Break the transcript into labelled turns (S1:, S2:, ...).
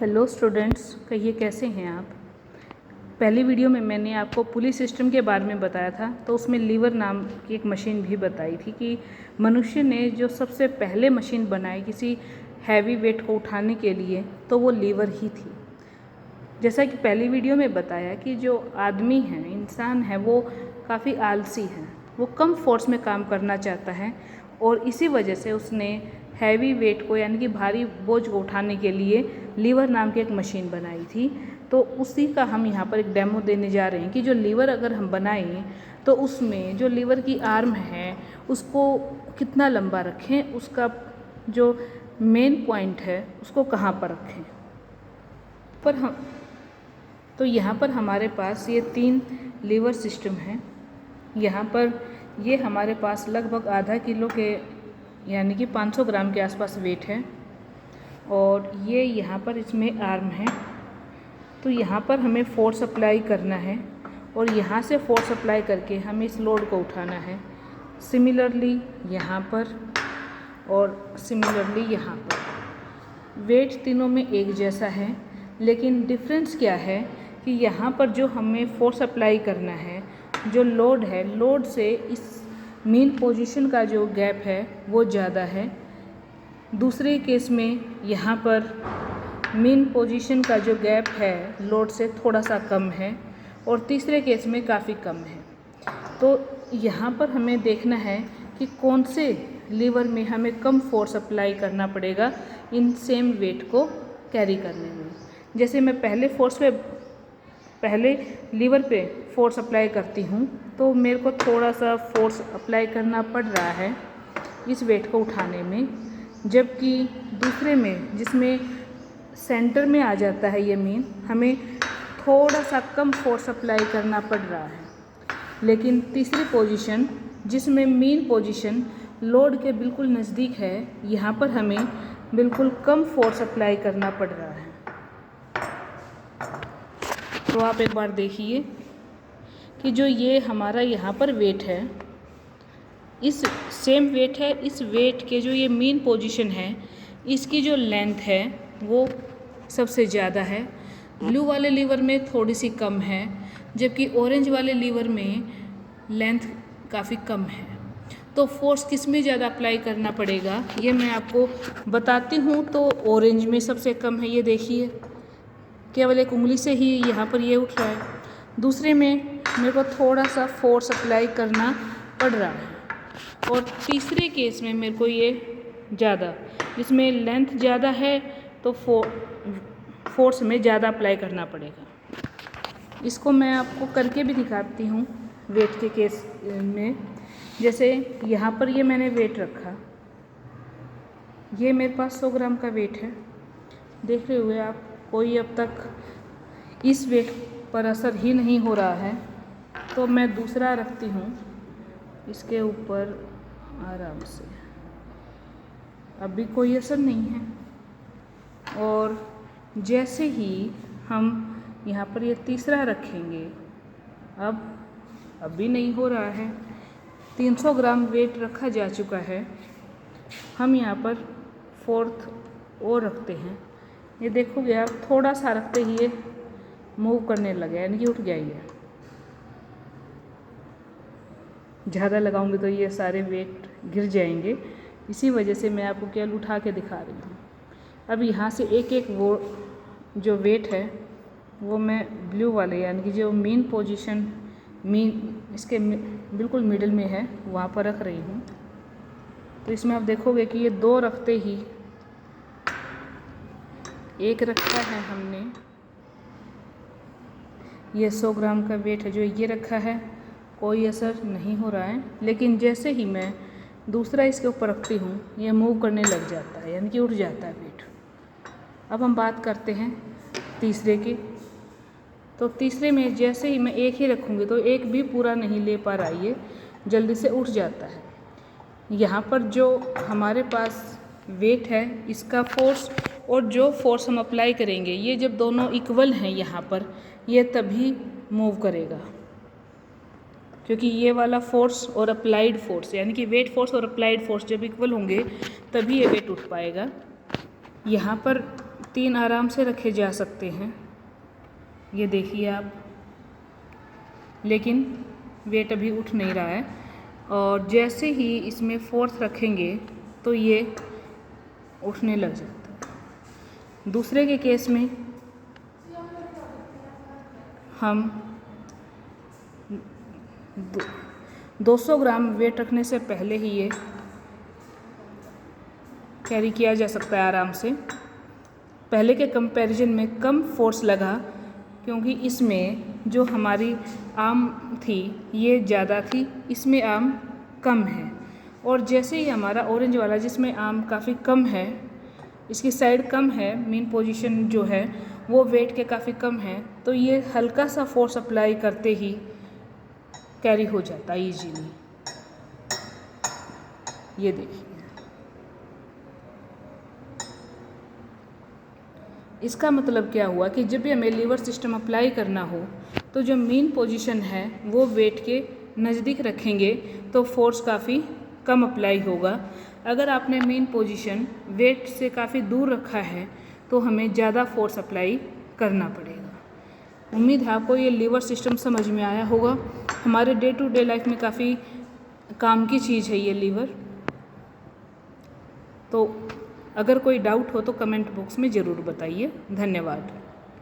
S1: Hello students, कहिए कैसे हैं आप। पहली वीडियो में मैंने आपको पुली सिस्टम के बारे में बताया था, तो उसमें लीवर नाम की एक मशीन भी बताई थी कि मनुष्य ने जो सबसे पहले मशीन बनाई किसी हैवी वेट को उठाने के लिए, तो वो लीवर ही थी। जैसा कि पहली वीडियो में बताया कि जो आदमी है, इंसान है, वो काफ़ी आलसी है, वो कम फोर्स में काम करना चाहता है और इसी वजह से उसने हैवी वेट को यानी कि भारी बोझ को उठाने के लिए लीवर नाम की एक मशीन बनाई थी। तो उसी का हम यहाँ पर एक डेमो देने जा रहे हैं कि जो लीवर अगर हम बनाएं तो उसमें जो लीवर की आर्म है उसको कितना लंबा रखें, उसका जो मेन पॉइंट है उसको कहाँ पर रखें। पर हम तो यहाँ पर हमारे पास ये 3 लीवर सिस्टम हैं। यहाँ पर ये हमारे पास लगभग आधा किलो के यानी कि 500 ग्राम के आसपास वेट है और ये यहाँ पर इसमें आर्म है। तो यहाँ पर हमें फोर्स अप्लाई करना है और यहाँ से फोर्स अप्लाई करके हमें इस लोड को उठाना है। सिमिलरली यहाँ पर और सिमिलरली यहाँ पर वेट तीनों में एक जैसा है, लेकिन डिफरेंस क्या है कि यहाँ पर जो हमें फोर्स अप्लाई करना है, जो लोड है, लोड से इस मीन पोजीशन का जो गैप है वो ज़्यादा है। दूसरे केस में यहाँ पर मीन पोजीशन का जो गैप है लोड से थोड़ा सा कम है और तीसरे केस में काफ़ी कम है। तो यहाँ पर हमें देखना है कि कौन से लीवर में हमें कम फोर्स अप्लाई करना पड़ेगा इन सेम वेट को कैरी करने में। जैसे मैं पहले लीवर पे फोर्स अप्लाई करती हूँ तो मेरे को थोड़ा सा फोर्स अप्लाई करना पड़ रहा है इस वेट को उठाने में, जबकि दूसरे में जिसमें सेंटर में आ जाता है ये मीन, हमें थोड़ा सा कम फोर्स अप्लाई करना पड़ रहा है। लेकिन तीसरी पोजीशन जिसमें मीन पोजीशन लोड के बिल्कुल नज़दीक है, यहाँ पर हमें बिल्कुल कम फोर्स अप्लाई करना पड़ रहा है। तो आप एक बार देखिए कि जो ये हमारा यहाँ पर वेट है, इस सेम वेट है, इस वेट के जो ये मीन पोजीशन है इसकी जो लेंथ है वो सबसे ज़्यादा है। ब्लू वाले लीवर में थोड़ी सी कम है, जबकि ऑरेंज वाले लीवर में लेंथ काफ़ी कम है। तो फोर्स किस में ज़्यादा अप्लाई करना पड़ेगा ये मैं आपको बताती हूँ। तो ऑरेंज में सबसे कम है, ये देखिए केवल एक उंगली से ही यहाँ पर ये उठ रहा है। दूसरे में मेरे को थोड़ा सा फोर्स अप्लाई करना पड़ रहा है और तीसरे केस में मेरे को ये ज़्यादा, जिसमें लेंथ ज़्यादा है तो फोर्स में ज़्यादा अप्लाई करना पड़ेगा। इसको मैं आपको करके भी दिखाती हूँ वेट के केस में। जैसे यहाँ पर ये मैंने वेट रखा, ये मेरे पास 100 ग्राम का वेट है। देख रहे हुए आप, कोई अब तक इस वेट पर असर ही नहीं हो रहा है। तो मैं दूसरा रखती हूँ इसके ऊपर आराम से, अभी कोई असर नहीं है। और जैसे ही हम यहाँ पर ये तीसरा रखेंगे, अभी नहीं हो रहा है। 300 ग्राम वेट रखा जा चुका है, हम यहाँ पर फोर्थ और रखते हैं। ये देखोगे आप, थोड़ा सा रखते ही ये मूव करने लगे, यानी कि उठ गया। ये ज़्यादा लगाऊंगी तो ये सारे वेट गिर जाएंगे, इसी वजह से मैं आपको केवल उठा के दिखा रही हूँ। अब यहाँ से एक एक वो जो वेट है वो मैं ब्लू वाले यानी कि जो मीन पोजीशन इसके बिल्कुल मिडिल में है वहाँ पर रख रही हूँ। तो इसमें आप देखोगे कि ये 2 रखते ही, एक रखा है हमने, ये 100 ग्राम का वेट है जो ये रखा है, कोई असर नहीं हो रहा है। लेकिन जैसे ही मैं दूसरा इसके ऊपर रखती हूँ ये मूव करने लग जाता है, यानी कि उठ जाता है वेट। अब हम बात करते हैं तीसरे की। तो तीसरे में जैसे ही मैं एक ही रखूँगी तो एक भी पूरा नहीं ले पा रहा, ये जल्दी से उठ जाता है। यहाँ पर जो हमारे पास वेट है इसका फोर्स और जो फोर्स हम अप्लाई करेंगे, ये जब दोनों इक्वल हैं यहाँ पर, ये तभी मूव करेगा, क्योंकि ये वाला फोर्स और अप्लाइड फोर्स यानी कि वेट फोर्स और अप्लाइड फोर्स जब इक्वल होंगे तभी ये वेट उठ पाएगा। यहाँ पर 3 आराम से रखे जा सकते हैं, ये देखिए आप, लेकिन वेट अभी उठ नहीं रहा है। और जैसे ही इसमें 4th रखेंगे तो ये उठने लग जाता है। दूसरे के केस में हम 200 ग्राम वेट रखने से पहले ही ये कैरी किया जा सकता है आराम से। पहले के कंपैरिजन में कम फोर्स लगा क्योंकि इसमें जो हमारी आर्म थी ये ज़्यादा थी, इसमें आर्म कम है। और जैसे ही हमारा ऑरेंज वाला जिसमें आर्म काफ़ी कम है, इसकी साइड कम है, मेन पोजीशन जो है वो वेट के काफ़ी कम है, तो ये हल्का सा फोर्स अप्लाई करते ही कैरी हो जाता है ईजीली। ये देखिए, इसका मतलब क्या हुआ कि जब भी हमें लीवर सिस्टम अप्लाई करना हो तो जो मेन पोजीशन है वो वेट के नज़दीक रखेंगे तो फोर्स काफ़ी कम अप्लाई होगा। अगर आपने मेन पोजीशन वेट से काफ़ी दूर रखा है तो हमें ज़्यादा फोर्स अप्लाई करना पड़ेगा। उम्मीद है आपको ये लीवर सिस्टम समझ में आया होगा। हमारे डे टू डे लाइफ में काफ़ी काम की चीज़ है ये लीवर। तो अगर कोई डाउट हो तो कमेंट बॉक्स में ज़रूर बताइए। धन्यवाद।